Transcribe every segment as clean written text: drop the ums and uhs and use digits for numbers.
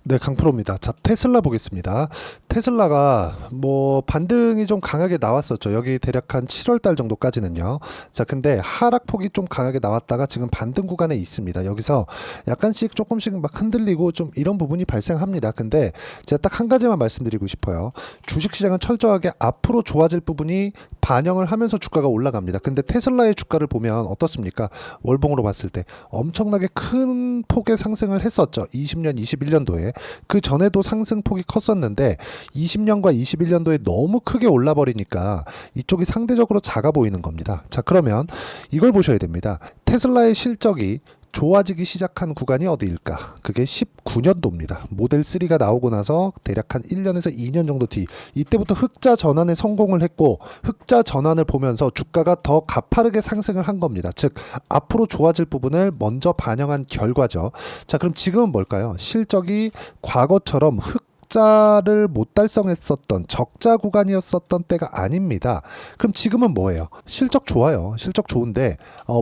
네, 강프로입니다. 자, 테슬라 보겠습니다. 테슬라가 뭐 반등이 좀 강하게 나왔었죠. 여기 대략 한 7월 달 정도까지는요. 자, 근데 하락폭이 좀 강하게 나왔다가 지금 반등 구간에 있습니다. 여기서 약간씩 조금씩 막 흔들리고 좀 이런 부분이 발생합니다. 근데 제가 딱 한 가지만 말씀드리고 싶어요. 주식시장은 철저하게 앞으로 좋아질 부분이 반영을 하면서 주가가 올라갑니다. 근데 테슬라의 주가를 보면 어떻습니까? 월봉으로 봤을 때 엄청나게 큰 폭의 상승을 했었죠. 20년, 21년도에. 그 전에도 상승폭이 컸었는데 20년과 21년도에 너무 크게 올라버리니까 이쪽이 상대적으로 작아 보이는 겁니다. 자, 그러면 이걸 보셔야 됩니다. 테슬라의 실적이 좋아지기 시작한 구간이 어디일까? 그게 19년도입니다. 모델 3가 나오고 나서 대략 한 1년에서 2년 정도 뒤, 이때부터 흑자 전환에 성공을 했고, 흑자 전환을 보면서 주가가 더 가파르게 상승을 한 겁니다. 즉 앞으로 좋아질 부분을 먼저 반영한 결과죠. 자, 그럼 지금은 뭘까요? 실적이 과거처럼 흑자를 못 달성했었던 적자 구간이었었던 때가 아닙니다. 그럼 지금은 뭐예요? 실적 좋아요. 실적 좋은데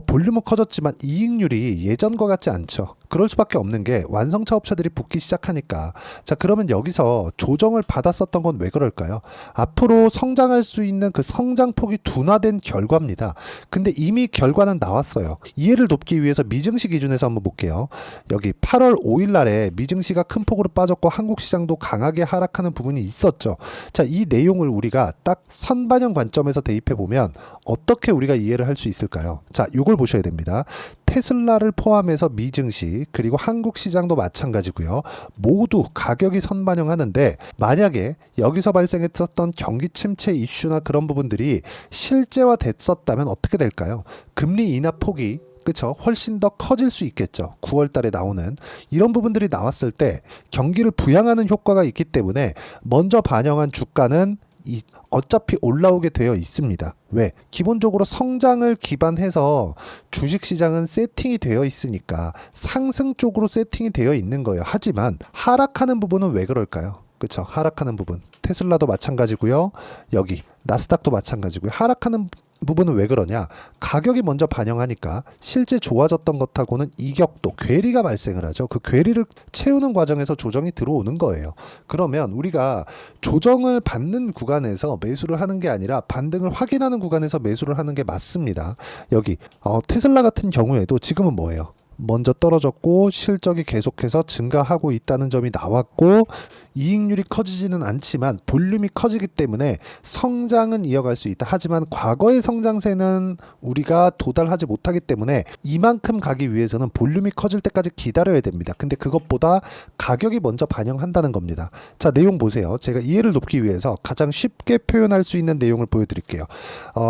볼륨은 커졌지만 이익률이 예전과 같지 않죠. 그럴 수밖에 없는 게 완성차 업체들이 붙기 시작하니까. 자, 그러면 여기서 조정을 받았었던 건 왜 그럴까요? 앞으로 성장할 수 있는 그 성장폭이 둔화된 결과입니다. 근데 이미 결과는 나왔어요. 이해를 돕기 위해서 미증시 기준에서 한번 볼게요. 여기 8월 5일 날에 미증시가 큰 폭으로 빠졌고 한국 시장도 강하게 하락하는 부분이 있었죠. 자, 이 내용을 우리가 딱 선반영 관점에서 대입해 보면 어떻게 우리가 이해를 할 수 있을까요? 자, 요걸 보셔야 됩니다. 테슬라를 포함해서 미증시 그리고 한국 시장도 마찬가지고요. 모두 가격이 선반영하는데 만약에 여기서 발생했었던 경기 침체 이슈나 그런 부분들이 실제화 됐었다면 어떻게 될까요? 금리 인하 폭이 그쵸? 훨씬 더 커질 수 있겠죠. 9월 달에 나오는 이런 부분들이 나왔을 때 경기를 부양하는 효과가 있기 때문에 먼저 반영한 주가는 어차피 올라오게 되어 있습니다. 왜? 기본적으로 성장을 기반해서 주식시장은 세팅이 되어 있으니까 상승 쪽으로 세팅이 되어 있는 거예요. 하지만 하락하는 부분은 왜 그럴까요? 그렇죠. 하락하는 부분. 테슬라도 마찬가지고요. 여기 나스닥도 마찬가지고요. 하락하는 부분은 왜 그러냐? 가격이 먼저 반영하니까 실제 좋아졌던 것하고는 이격도, 괴리가 발생을 하죠. 그 괴리를 채우는 과정에서 조정이 들어오는 거예요. 그러면 우리가 조정을 받는 구간에서 매수를 하는 게 아니라 반등을 확인하는 구간에서 매수를 하는 게 맞습니다. 여기 테슬라 같은 경우에도 지금은 뭐예요? 먼저 떨어졌고 실적이 계속해서 증가하고 있다는 점이 나왔고 이익률이 커지지는 않지만 볼륨이 커지기 때문에 성장은 이어갈 수 있다. 하지만 과거의 성장세는 우리가 도달하지 못하기 때문에 이만큼 가기 위해서는 볼륨이 커질 때까지 기다려야 됩니다. 근데 그것보다 가격이 먼저 반영한다는 겁니다. 자, 내용 보세요. 제가 이해를 돕기 위해서 가장 쉽게 표현할 수 있는 내용을 보여드릴게요.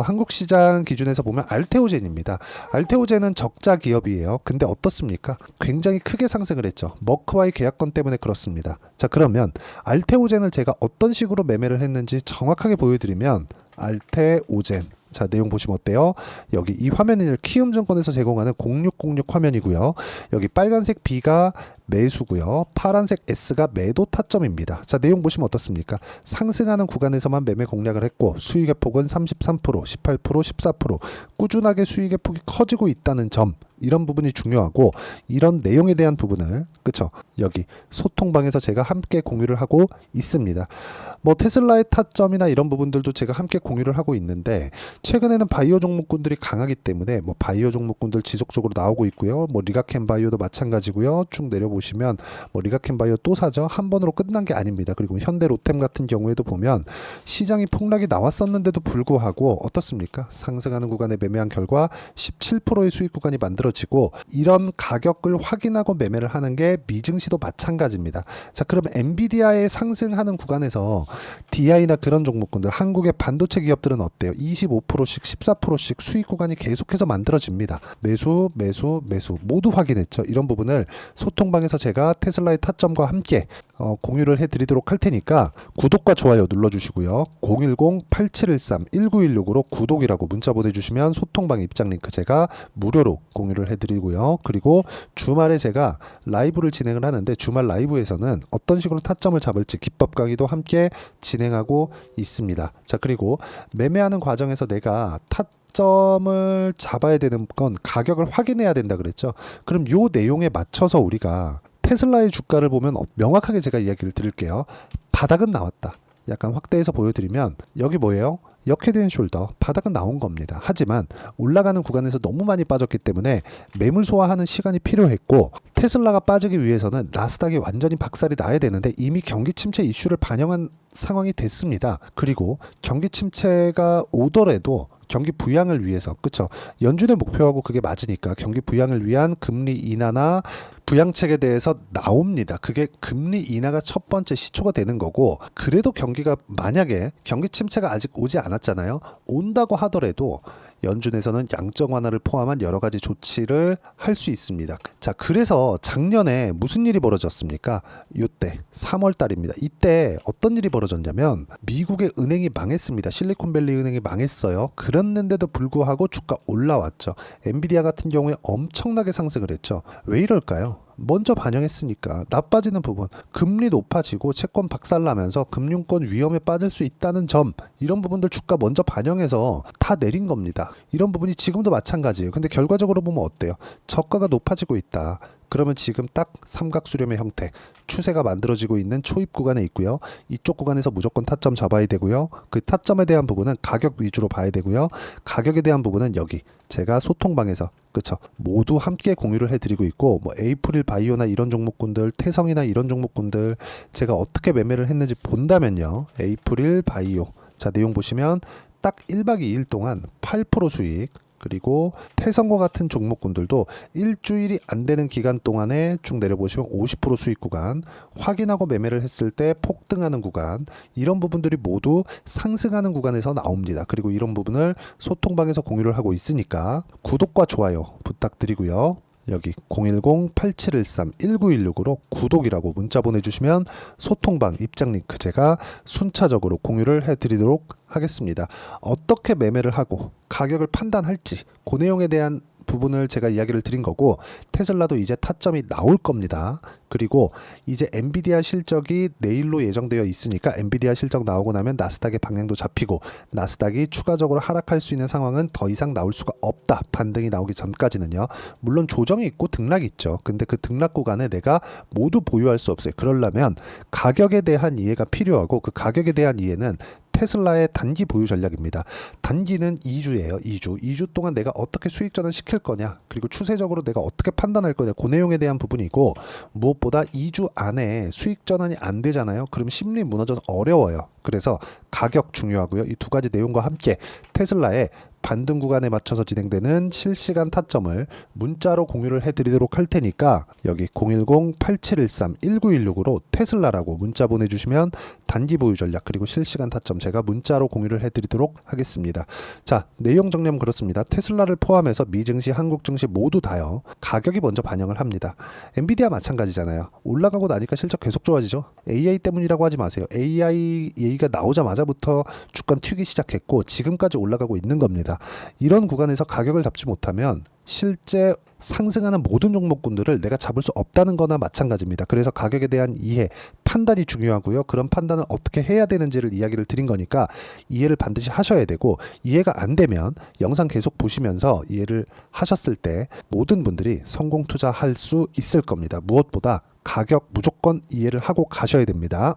한국 시장 기준에서 보면 알테오젠입니다. 알테오젠은 적자 기업이에요. 근데 어떻습니까? 굉장히 크게 상승을 했죠. 머크와의 계약권 때문에 그렇습니다. 자, 그러면 알테오젠을 제가 어떤 식으로 매매를 했는지 정확하게 보여드리면 알테오젠, 자, 내용 보시면 어때요? 여기 이 화면은 키움증권에서 제공하는 0606 화면이고요. 여기 빨간색 B가 매수고요. 파란색 S가 매도 타점입니다. 자, 내용 보시면 어떻습니까? 상승하는 구간에서만 매매 공략을 했고 수익의 폭은 33%, 18%, 14% 꾸준하게 수익의 폭이 커지고 있다는 점, 이런 부분이 중요하고 이런 내용에 대한 부분을 그쵸? 여기 소통방에서 제가 함께 공유를 하고 있습니다. 뭐 테슬라의 타점이나 이런 부분들도 제가 함께 공유를 하고 있는데 최근에는 바이오 종목군들이 강하기 때문에 뭐 바이오 종목군들 지속적으로 나오고 있고요. 뭐 리가켄 바이오도 마찬가지고요. 쭉 내려보시면 뭐 리가켄 바이오 또 사죠. 한 번으로 끝난 게 아닙니다. 그리고 현대 로템 같은 경우에도 보면 시장이 폭락이 나왔었는데도 불구하고 어떻습니까? 상승하는 구간에 매매한 결과 17%의 수익 구간이 만들어지고 이런 가격을 확인하고 매매를 하는 게 미증시도 마찬가지입니다. 자, 그러면 엔비디아의 상승하는 구간에서 DI나 그런 종목군들, 한국의 반도체 기업들은 어때요? 25%씩 14%씩 수익 구간이 계속해서 만들어집니다. 매수, 매수, 매수 모두 확인했죠. 이런 부분을 소통방에서 제가 테슬라의 타점과 함께 공유를 해드리도록 할 테니까 구독과 좋아요 눌러주시고요. 010-8713-1916으로 구독이라고 문자 보내주시면 소통방 입장 링크 제가 무료로 공유를 해드리고요. 그리고 주말에 제가 라이브를 진행을 하는데 주말 라이브에서는 어떤 식으로 타점을 잡을지 기법 강의도 함께 진행하고 있습니다. 자, 그리고 매매하는 과정에서 내가 타점을 잡아야 되는 건 가격을 확인해야 된다 그랬죠. 그럼 요 내용에 맞춰서 우리가 테슬라의 주가를 보면 명확하게 제가 이야기를 드릴게요. 바닥은 나왔다. 약간 확대해서 보여드리면 여기 뭐예요? 역헤드앤숄더 바닥은 나온 겁니다. 하지만 올라가는 구간에서 너무 많이 빠졌기 때문에 매물 소화하는 시간이 필요했고, 테슬라가 빠지기 위해서는 나스닥이 완전히 박살이 나야 되는데 이미 경기 침체 이슈를 반영한 상황이 됐습니다. 그리고 경기 침체가 오더라도 경기 부양을 위해서, 그쵸? 연준의 목표하고 그게 맞으니까 경기 부양을 위한 금리 인하나 부양책에 대해서 나옵니다. 그게 금리 인하가 첫 번째 시초가 되는 거고, 그래도 경기가 만약에 경기 침체가 아직 오지 않았잖아요. 온다고 하더라도 연준에서는 양적 완화를 포함한 여러 가지 조치를 할 수 있습니다. 자, 그래서 작년에 무슨 일이 벌어졌습니까? 이때 3월 달입니다. 이때 어떤 일이 벌어졌냐면 미국의 은행이 망했습니다. 실리콘밸리 은행이 망했어요. 그랬는데도 불구하고 주가 올라왔죠. 엔비디아 같은 경우에 엄청나게 상승을 했죠. 왜 이럴까요? 먼저 반영했으니까. 나빠지는 부분, 금리 높아지고 채권 박살나면서 금융권 위험에 빠질 수 있다는 점, 이런 부분들 주가 먼저 반영해서 다 내린 겁니다. 이런 부분이 지금도 마찬가지예요. 근데 결과적으로 보면 어때요? 저가가 높아지고 있다. 그러면 지금 딱 삼각수렴의 형태, 추세가 만들어지고 있는 초입 구간에 있고요. 이쪽 구간에서 무조건 타점 잡아야 되고요. 그 타점에 대한 부분은 가격 위주로 봐야 되고요. 가격에 대한 부분은 여기 제가 소통방에서, 그쵸, 모두 함께 공유를 해드리고 있고, 뭐 에이프릴 바이오나 이런 종목군들, 태성이나 이런 종목군들 제가 어떻게 매매를 했는지 본다면요. 에이프릴 바이오, 자 내용 보시면 딱 1박 2일 동안 8% 수익, 그리고 태성과 같은 종목군들도 일주일이 안 되는 기간 동안에 쭉 내려보시면 50% 수익 구간, 확인하고 매매를 했을 때 폭등하는 구간, 이런 부분들이 모두 상승하는 구간에서 나옵니다. 그리고 이런 부분을 소통방에서 공유를 하고 있으니까 구독과 좋아요 부탁드리고요. 여기 010-8713-1916으로 구독이라고 문자 보내주시면 소통방 입장 링크 제가 순차적으로 공유를 해드리도록 하겠습니다. 어떻게 매매를 하고 가격을 판단할지 그 내용에 대한 부분을 제가 이야기를 드린 거고, 테슬라도 이제 타점이 나올 겁니다. 그리고 이제 엔비디아 실적이 내일로 예정되어 있으니까 엔비디아 실적 나오고 나면 나스닥의 방향도 잡히고 나스닥이 추가적으로 하락할 수 있는 상황은 더 이상 나올 수가 없다. 반등이 나오기 전까지는요. 물론 조정이 있고 등락이 있죠. 근데 그 등락 구간에 내가 모두 보유할 수 없어요. 그러려면 가격에 대한 이해가 필요하고, 그 가격에 대한 이해는 테슬라의 단기 보유 전략입니다. 단기는 2주예요. 2주 동안 내가 어떻게 수익 전환 시킬 거냐, 그리고 추세적으로 내가 어떻게 판단할 거냐, 그 내용에 대한 부분이고, 무엇보다 2주 안에 수익 전환이 안 되잖아요. 그럼 심리 무너져서 어려워요. 그래서 가격 중요하고요. 이 두 가지 내용과 함께 테슬라의 반등 구간에 맞춰서 진행되는 실시간 타점을 문자로 공유를 해드리도록 할 테니까 여기 010-8713-1916으로 테슬라라고 문자 보내주시면 단기 보유 전략 그리고 실시간 타점 제가 문자로 공유를 해드리도록 하겠습니다. 자, 내용 정리하면 그렇습니다. 테슬라를 포함해서 미증시, 한국 증시 모두 다요. 가격이 먼저 반영을 합니다. 엔비디아 마찬가지잖아요. 올라가고 나니까 실적 계속 좋아지죠. AI 때문이라고 하지 마세요. AI 얘기가 나오자마자부터 주가 튀기 시작했고 지금까지 올라가고 있는 겁니다. 이런 구간에서 가격을 잡지 못하면 실제 상승하는 모든 종목군들을 내가 잡을 수 없다는 거나 마찬가지입니다. 그래서 가격에 대한 이해, 판단이 중요하고요. 그런 판단을 어떻게 해야 되는지를 이야기를 드린 거니까 이해를 반드시 하셔야 되고, 이해가 안 되면 영상 계속 보시면서 이해를 하셨을 때 모든 분들이 성공 투자할 수 있을 겁니다. 무엇보다 가격 무조건 이해를 하고 가셔야 됩니다.